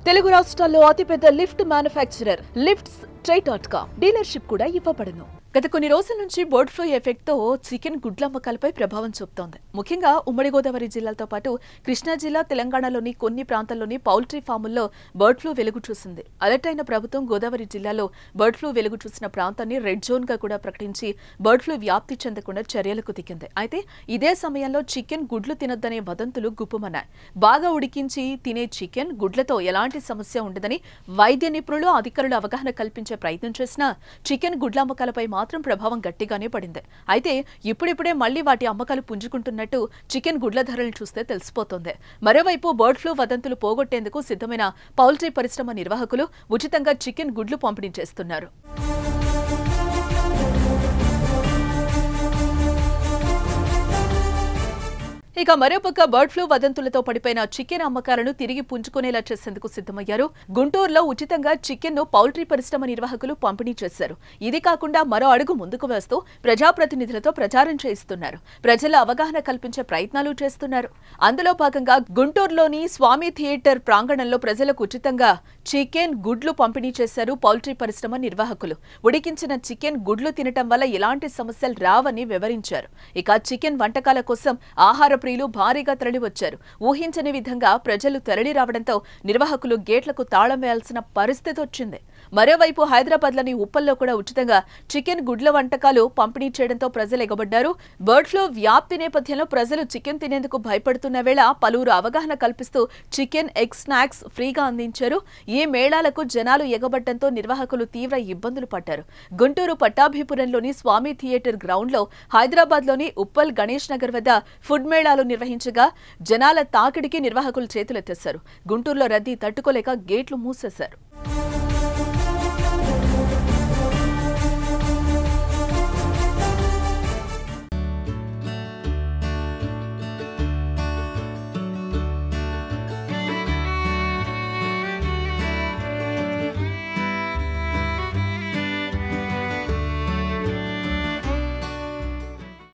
తెలుగు రాష్ట్రాల్లో అతిపెద్ద lift manufacturer lifts dealership కూడా ఇవ్వబడును. గత కొన్ని రోజుల నుంచి బర్డ్ ఫ్లూ ఎఫెక్ట్ తో చికెన్ గుడ్ల అమ్మకాలపై ప్రభావం చూపుతోంది. ముఖ్యంగా ఉమ్మడి గోదావరి జిల్లాలతో పాటు కృష్ణా జిల్లా, తెలంగాణలోని కొన్ని ప్రాంతాల్లోని పౌల్ట్రీ ఫాముల్లో బర్డ్ ఫ్లూ వెలుగు చూసింది. అలర్ట్ అయిన ప్రభుత్వం గోదావరి జిల్లాలో బర్డ్ ఫ్లూ వెలుగు చూసిన ప్రాంతాన్ని రెడ్ జోన్ గా కూడా ప్రకటించి బర్డ్ ఫ్లూ వ్యాప్తి చెందకుండా చర్యలకు దిగింది. అయితే ఇదే సమయంలో చికెన్ గుడ్లు తినొద్దనే వదంతులు గుప్పుమన్నాయి. బాగా ఉడికించి తినే చికెన్ గుడ్లతో ఎలాంటి సమస్య ఉండదని వైద్య నిపుణులు, అధికారులు అవగాహన కల్పించే ప్రయత్నం చేసినా చికెన్ గుడ్ల అమ్మకాలపై మాత్రం ప్రభావం గట్టిగానే పడింది. అయితే ఇప్పుడిప్పుడే మళ్లీ వాటి అమ్మకాలు పుంజుకుంటున్నట్టు చికెన్ గుడ్ల ధరలు చూస్తే తెలిసిపోతోంది. మరోవైపు బర్డ్ ఫ్లూ వదంతులు పోగొట్టేందుకు సిద్ధమైన పౌల్ట్రీ పరిశ్రమ నిర్వాహకులు ఉచితంగా చికెన్ గుడ్లు పంపిణీ చేస్తున్నారు. ఇక మరోపక్క బర్డ్ ఫ్లూ వదంతులతో పడిపోయిన చికెన్ అమ్మకాలను తిరిగి పుంజుకునేలా చేసేందుకు సిద్ధమయ్యారు. గుంటూరులో ఉచితంగా చికెన్ ను పౌల్ట్రీ పరిశ్రమ నిర్వాహకులు పంపిణీ చేశారు. ఇది కాకుండా మరో అడుగు ముందుకు వేస్తూ ప్రజాప్రతినిధులతో ప్రచారం చేయిస్తున్నారు. ప్రజల అవగాహన కల్పించే ప్రయత్నాలు చేస్తున్నారు. అందులో భాగంగా గుంటూరులోని స్వామి థియేటర్ ప్రాంగణంలో ప్రజలకు ఉచితంగా చికెన్ గుడ్లు పంపిణీ చేశారు పౌల్ట్రీ పరిశ్రమ నిర్వాహకులు. ఉడికించిన చికెన్ గుడ్లు తినటం వల్ల ఎలాంటి సమస్యలు రావని వివరించారు. ఇక చికెన్ వంటకాల కోసం ఆహార ప్రియులు భారీగా తరలివచ్చారు. ఊహించని విధంగా ప్రజలు తరలి రావడంతో నిర్వాహకులు గేట్లకు తాళం వేయాల్సిన పరిస్థితి వచ్చింది. మరోవైపు హైదరాబాద్లోని ఉప్పల్లో కూడా ఉచితంగా చికెన్ గుడ్ల వంటకాలు పంపిణీ చేయడంతో ప్రజలు ఎగబడ్డారు. బర్డ్ ఫ్లూ వ్యాప్తి నేపథ్యంలో ప్రజలు చికెన్ తినేందుకు భయపడుతున్న వేళ పలువురు అవగాహన కల్పిస్తూ చికెన్, ఎగ్ స్నాక్స్ ఫ్రీగా అందించారు. ఈ మేళాలకు జనాలు ఎగబడ్డంతో నిర్వాహకులు తీవ్ర ఇబ్బందులు పడ్డారు. గుంటూరు పట్టాభిపురంలోని స్వామి థియేటర్ గ్రౌండ్ లో, హైదరాబాద్లోని ఉప్పల్ గణేష్ నగర్ వద్ద ఫుడ్ మేళాలు నిర్వహించగా జనాల తాకిడికి నిర్వాహకులు చేతులెత్తేశారు. గుంటూరులో రద్దీ తట్టుకోలేక గేట్లు మూసేశారు.